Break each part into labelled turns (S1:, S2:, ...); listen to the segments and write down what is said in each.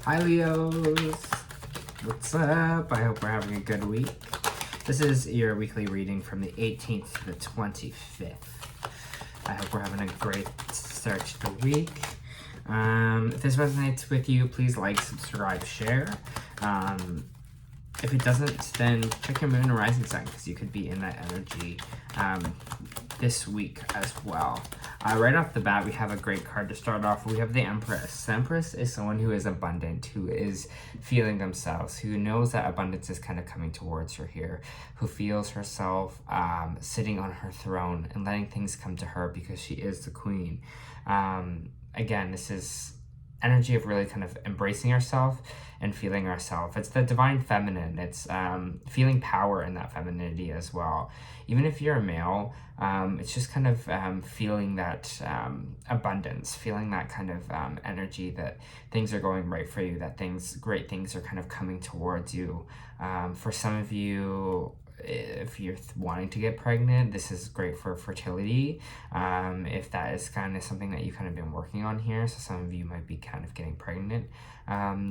S1: Hi Leos, what's up? I hope we're having a good week. This is your weekly reading from the 18th to the 25th. I hope we're having a great start to the week. If this resonates with you, please like, subscribe, share. If it doesn't, then check your moon and rising sign because you could be in that energy this week as well. Right off the bat, we have a great card to start off. We have the Empress. The Empress is someone who is abundant, who is feeling themselves, who knows that abundance is kind of coming towards her here, who feels herself sitting on her throne and letting things come to her because she is the queen. Again, this is energy of really kind of embracing ourselves and feeling ourselves. It's the divine feminine. It's feeling power in that femininity as well. Even if you're a male, it's just kind of feeling that abundance, feeling that kind of energy that things are going right for you, that great things are kind of coming towards you. For some of you, if you're wanting to get pregnant, this is great for fertility. If that is kind of something that you've kind of been working on here, so some of you might be kind of getting pregnant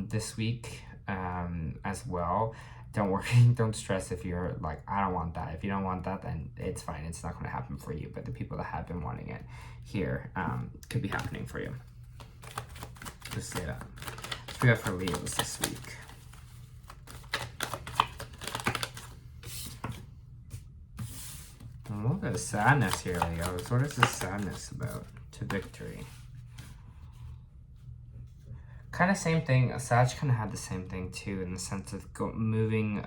S1: this week as well. Don't worry, don't stress if you're like, I don't want that. If you don't want that, then it's fine. It's not going to happen for you. But the people that have been wanting it here could be happening for you. Just say that. What we got for Leos this week? A little bit of sadness here, Leos. What is this sadness about? To victory. Kind of same thing. Sag kind of had the same thing too, in the sense of moving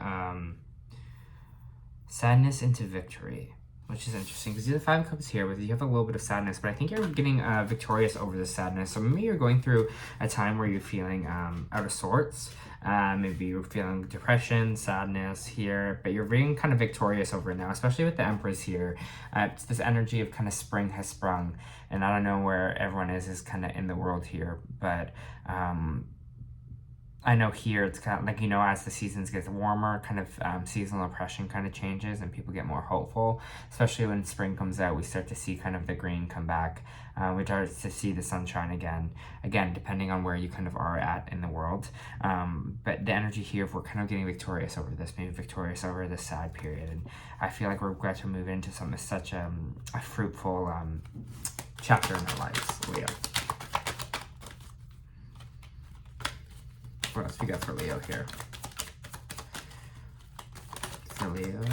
S1: sadness into victory, which is interesting because you have the Five of Cups here, but you have a little bit of sadness. But I think you're getting victorious over the sadness. So maybe you're going through a time where you're feeling out of sorts. Maybe you're feeling depression, sadness here, but you're being kind of victorious over it now, especially with the Empress here. It's this energy of kind of spring has sprung, and I don't know where everyone is kind of in the world here, but I know here it's kind of like, you know, as the seasons get warmer, kind of seasonal depression kind of changes and people get more hopeful, especially when spring comes out. We start to see kind of the green come back. We start to see the sunshine again, depending on where you kind of are at in the world. But the energy here, if we're kind of getting victorious over this, maybe victorious over this sad period. And I feel like we're going to move into such a fruitful chapter in our lives, Leo. What else we got for Leo here? For Leo.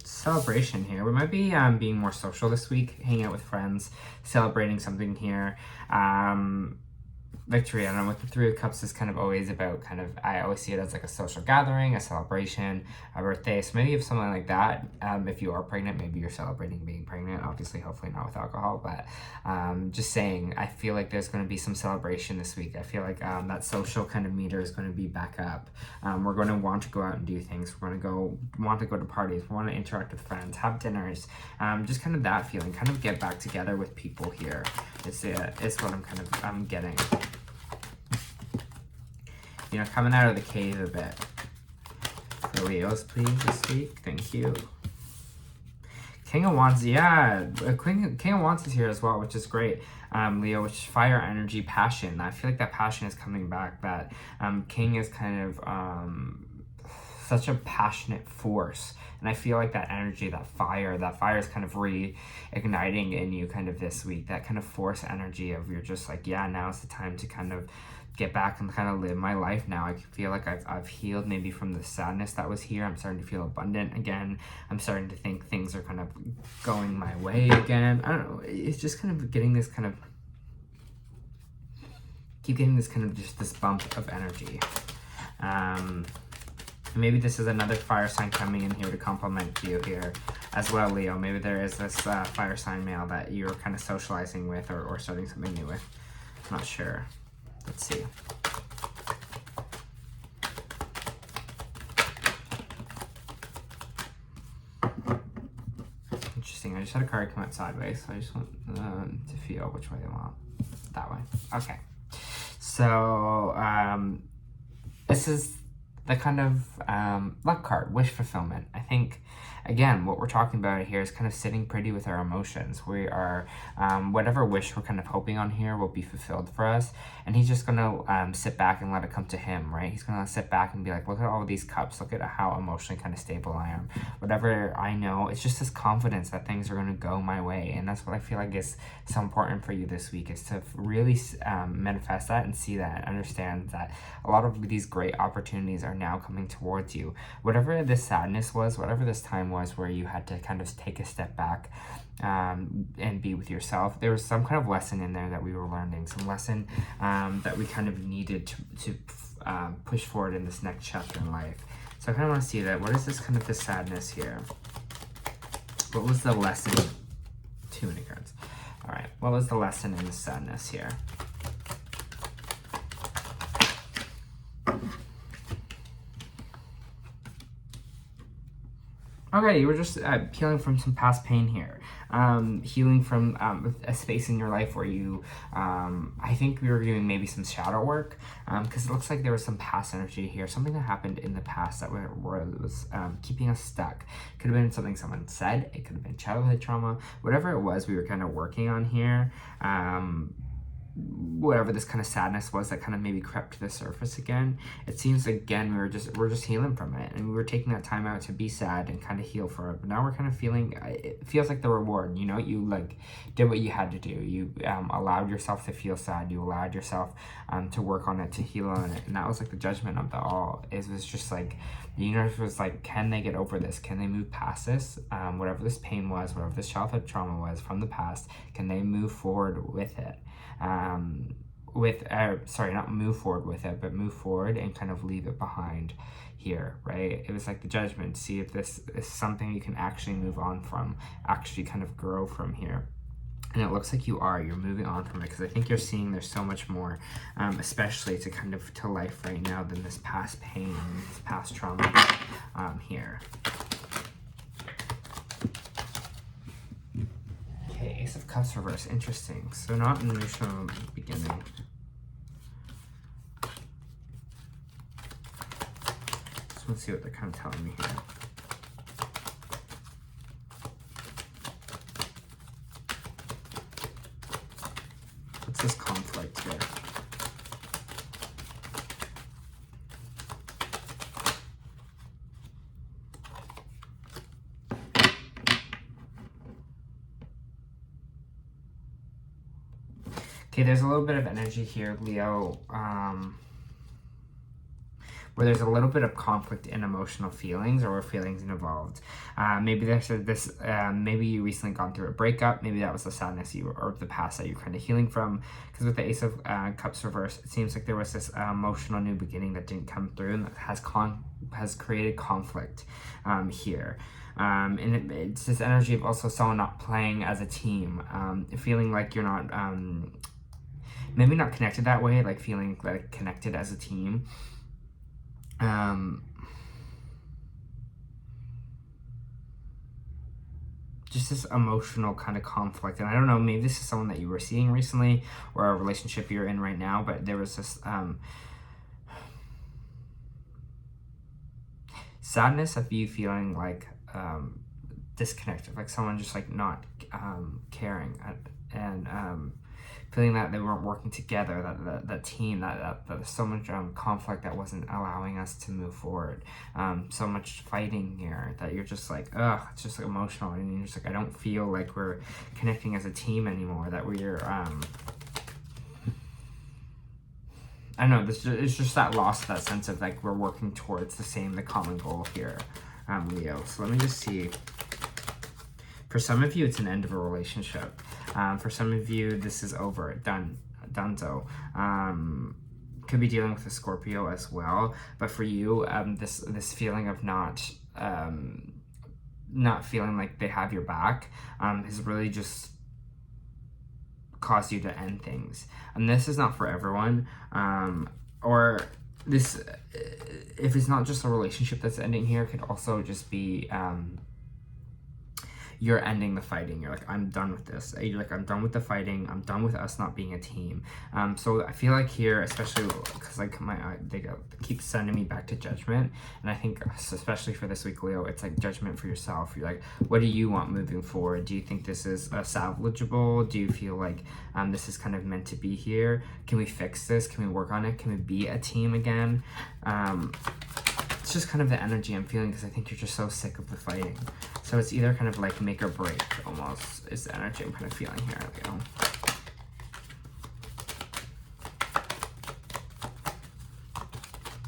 S1: Celebration here. We might be being more social this week, hanging out with friends, celebrating something here. Victory, I don't know what the Three of Cups is kind of always about. I always see it as like a social gathering, a celebration, a birthday. So maybe if something like that, if you are pregnant, maybe you're celebrating being pregnant. Obviously, hopefully not with alcohol, but just saying, I feel like there's going to be some celebration this week. I feel like that social kind of meter is going to be back up. We're going to want to go out and do things. We're going to want to go to parties. We want to interact with friends, have dinners. Just kind of that feeling, kind of get back together with people here. It's what I'm kind of getting. You know, coming out of the cave a bit. For Leos, please, this week. Thank you. King of Wands, yeah. King of Wands is here as well, which is great. Leo, which is fire, energy, passion. I feel like that passion is coming back. That King is kind of such a passionate force. And I feel like that energy, that fire is kind of reigniting in you kind of this week. That kind of force energy of you're just like, yeah, now is the time to kind of get back and kind of live my life now. I feel like I've healed maybe from the sadness that was here. I'm starting to feel abundant again. I'm starting to think things are kind of going my way again. I don't know. It's just kind of getting this kind of, keep getting this kind of just this bump of energy. Maybe this is another fire sign coming in here to compliment you here as well, Leo. Maybe there is this fire sign male that you're kind of socializing with or starting something new with. I'm not sure. Let's see. Interesting. I just had a card come out sideways, so I just want to feel which way they want. That way. Okay. So, this is the kind of luck card, wish fulfillment. I think, again, what we're talking about here is kind of sitting pretty with our emotions. We are, whatever wish we're kind of hoping on here will be fulfilled for us. And he's just going to sit back and let it come to him, right? He's going to sit back and be like, look at all of these cups. Look at how emotionally kind of stable I am. Whatever I know, it's just this confidence that things are going to go my way. And that's what I feel like is so important for you this week, is to really manifest that and see that and understand that a lot of these great opportunities are now coming towards you. Whatever this sadness was, whatever this time was where you had to kind of take a step back and be with yourself, there was some kind of lesson in there that we were learning, some lesson that we kind of needed to push forward in this next chapter in life. So I kind of want to see that. What is this kind of this sadness here? What was the lesson? Too many cards. All right, what was the lesson in the sadness here? Okay, you were just healing from some past pain here. Healing from a space in your life where you, I think we were doing maybe some shadow work, because it looks like there was some past energy here, something that happened in the past that was keeping us stuck. Could have been something someone said, it could have been childhood trauma, whatever it was we were kind of working on here. Whatever this kind of sadness was that kind of maybe crept to the surface again, it seems again we're just healing from it, and we were taking that time out to be sad and kind of heal for it. But now we're kind of feeling, it feels like the reward, you know, you like did what you had to do. You allowed yourself to feel sad, you allowed yourself to work on it, to heal on it, and that was like the judgment of the all. It was just like the universe was like, can they get over this? Can they move past this? Whatever this pain was, whatever this childhood trauma was from the past, can they move forward with it? Sorry, not move forward with it, but move forward and kind of leave it behind here, right? It was like the judgment, see if this is something you can actually move on from, actually kind of grow from here. And it looks like you're moving on from it, because I think you're seeing there's so much more, especially to life right now than this past pain, this past trauma here. Okay, Ace of Cups reverse, interesting. So not an emotional beginning. Just want to see what they're kind of telling me here. What's this conflict here? Okay, there's a little bit of energy here, Leo, where there's a little bit of conflict in emotional feelings, or where feelings involved. Maybe there's this, maybe you recently gone through a breakup. Maybe that was the sadness or the past that you're kind of healing from. Because with the Ace of Cups reverse, it seems like there was this emotional new beginning that didn't come through, and that has created conflict here. And it's this energy of also someone not playing as a team, feeling like you're not, maybe not connected that way, like feeling like connected as a team. Just this emotional kind of conflict. And I don't know, maybe this is someone that you were seeing recently, or a relationship you're in right now, but there was this sadness of you feeling like disconnected, like someone just like not caring, and feeling that they weren't working together, that team, that there's so much conflict that wasn't allowing us to move forward, so much fighting here that you're just like, ugh, it's just like emotional, and you're just like, I don't feel like we're connecting as a team anymore, that we're I don't know, it's just that loss, that sense of like we're working towards the common goal here, Leo. So let me just see. For some of you, it's an end of a relationship. For some of you, this is over, donezo. Could be dealing with a Scorpio as well. But for you, this feeling of not feeling like they have your back has really just caused you to end things. And this is not for everyone. Or this, if it's not just a relationship that's ending here, it could also just be you're ending the fighting. You're like, I'm done with this. You're like, I'm done with the fighting. I'm done with us not being a team. So I feel like here, especially because like they keep sending me back to judgment. And I think especially for this week, Leo, it's like judgment for yourself. You're like, what do you want moving forward? Do you think this is salvageable? Do you feel like this is kind of meant to be here? Can we fix this? Can we work on it? Can we be a team again? It's just kind of the energy I'm feeling, because I think you're just so sick of the fighting. So it's either kind of like make or break, almost, is the energy I'm kind of feeling here, Leo.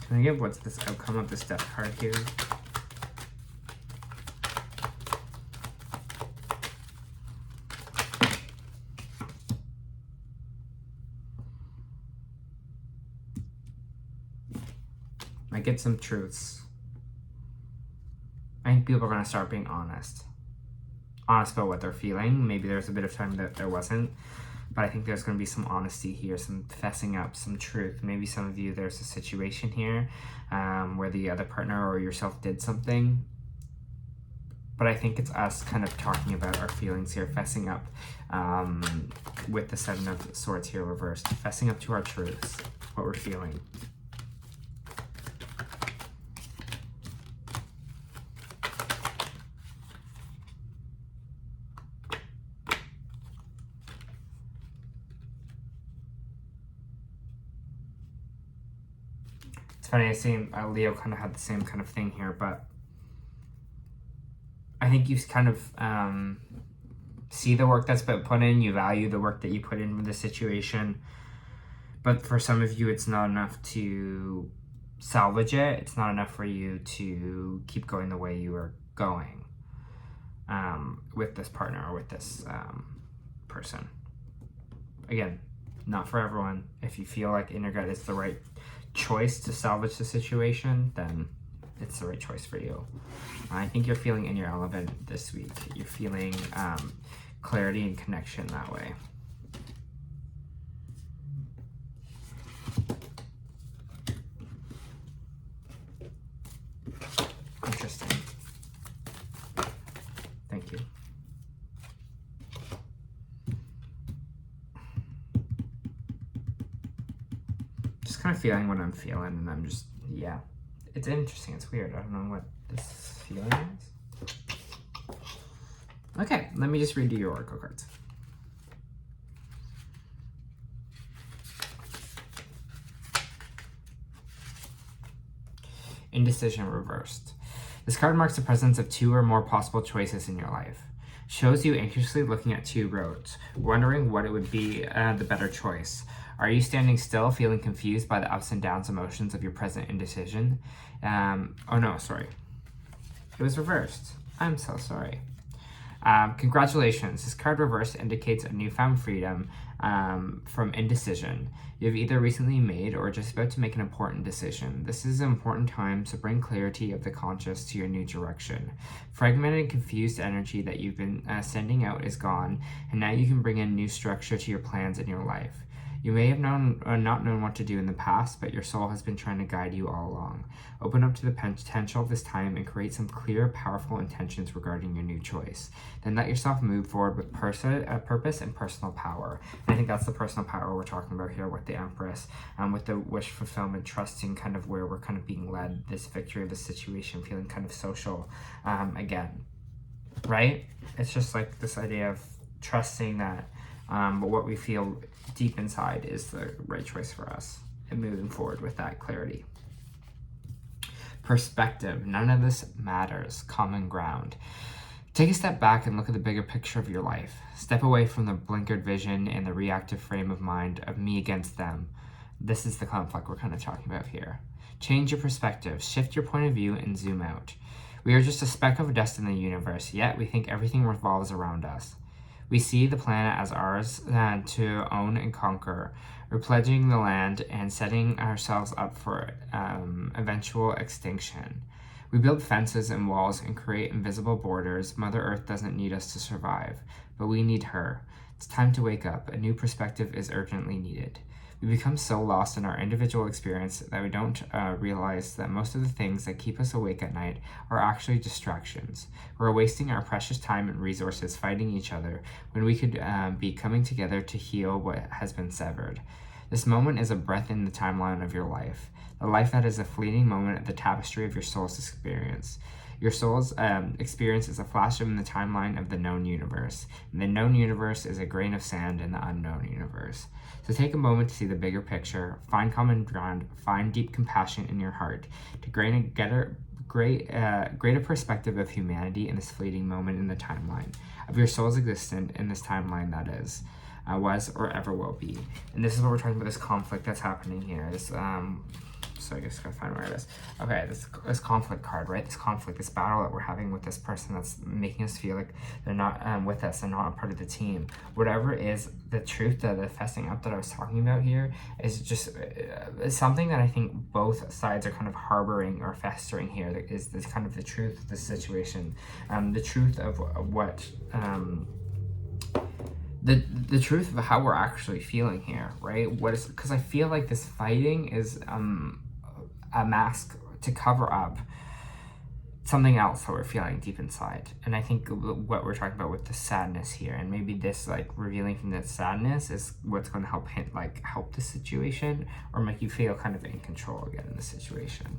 S1: Can I get what's this outcome of this death card here? I get some truths. I think people are going to start being honest. Honest about what they're feeling. Maybe there's a bit of time that there wasn't. But I think there's going to be some honesty here, some fessing up, some truth. Maybe some of you, there's a situation here where the other partner or yourself did something. But I think it's us kind of talking about our feelings here, fessing up with the Seven of Swords here reversed. Fessing up to our truths, what we're feeling. It's funny, I see Leo kind of had the same kind of thing here, but I think you kind of see the work that's been put in, you value the work that you put in with the situation, but for some of you, it's not enough to salvage it. It's not enough for you to keep going the way you are going with this partner or with this person. Again, not for everyone. If you feel like in your gut it's the right choice to salvage the situation, then it's the right choice for you. I think you're feeling in your element this week. You're feeling clarity and connection that way. Interesting. Thank you. Just kind of feeling what I'm feeling, and I'm just, yeah. It's interesting. It's weird. I don't know what this feeling is. Okay, let me just read you your oracle cards. Indecision reversed. This card marks the presence of two or more possible choices in your life. Shows you anxiously looking at two roads, wondering what it would be the better choice. Are you standing still, feeling confused by the ups and downs emotions of your present indecision? Oh no, sorry. It was reversed. I'm so sorry. Congratulations. This card reversed indicates a newfound freedom from indecision. You have either recently made or are just about to make an important decision. This is an important time to bring clarity of the conscious to your new direction. Fragmented and confused energy that you've been sending out is gone, and now you can bring in new structure to your plans in your life. You may have not known what to do in the past, but your soul has been trying to guide you all along. Open up to the potential of this time and create some clear, powerful intentions regarding your new choice. Then let yourself move forward with purpose and personal power. And I think that's the personal power we're talking about here with the Empress, with the wish fulfillment, trusting kind of where we're kind of being led, this victory of the situation, feeling kind of social again, right? It's just like this idea of trusting that but what we feel deep inside is the right choice for us, and moving forward with that clarity. Perspective. None of this matters. Common ground. Take a step back and look at the bigger picture of your life. Step away from the blinkered vision and the reactive frame of mind of me against them. This is the conflict we're kind of talking about here. Change your perspective. Shift your point of view and zoom out. We are just a speck of dust in the universe, yet we think everything revolves around us. We see the planet as ours to own and conquer. We're pledging the land and setting ourselves up for eventual extinction. We build fences and walls and create invisible borders. Mother Earth doesn't need us to survive, but we need her. It's time to wake up. A new perspective is urgently needed. We become so lost in our individual experience that we don't realize that most of the things that keep us awake at night are actually distractions. We're wasting our precious time and resources fighting each other when we could be coming together to heal what has been severed. This moment is a breath in the timeline of your life, the life that is a fleeting moment of the tapestry of your soul's experience. Your soul's experience is a flash in the timeline of the known universe, and the known universe is a grain of sand in the unknown universe. So take a moment to see the bigger picture, find common ground, find deep compassion in your heart, to gain a greater perspective of humanity in this fleeting moment in the timeline of your soul's existence in this timeline that is, was, or ever will be. And this is what we're talking about, this conflict that's happening here. This, so I guess I gotta find where it is. Okay, this conflict card, right? This conflict, this battle that we're having with this person that's making us feel like they're not with us, they're not a part of the team. Whatever is the truth, the fessing up that I was talking about here is just something that I think both sides are kind of harboring or festering here. That is this kind of the truth of the situation, the truth of what. The truth of how we're actually feeling here, right? What is, because I feel like this fighting is a mask to cover up something else that we're feeling deep inside. And I think what we're talking about with the sadness here, and maybe this like revealing from that sadness is what's going to help help the situation, or make you feel kind of in control again in the situation.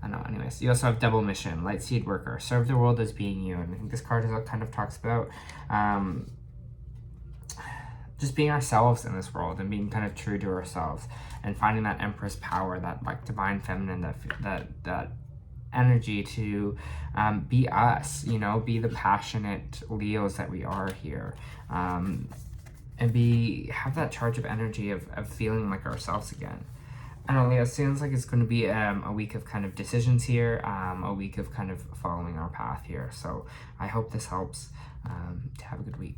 S1: I know. Anyways, you also have double mission, light seed worker, serve the world as being you. And I think this card is kind of talks about just being ourselves in this world and being kind of true to ourselves and finding that Empress power, that like divine feminine, that energy to be us, you know, be the passionate Leos that we are here, and have that charge of energy of feeling like ourselves again. I don't know, Leo, it seems like it's going to be a week of kind of decisions here, a week of kind of following our path here. So I hope this helps. To have a good week.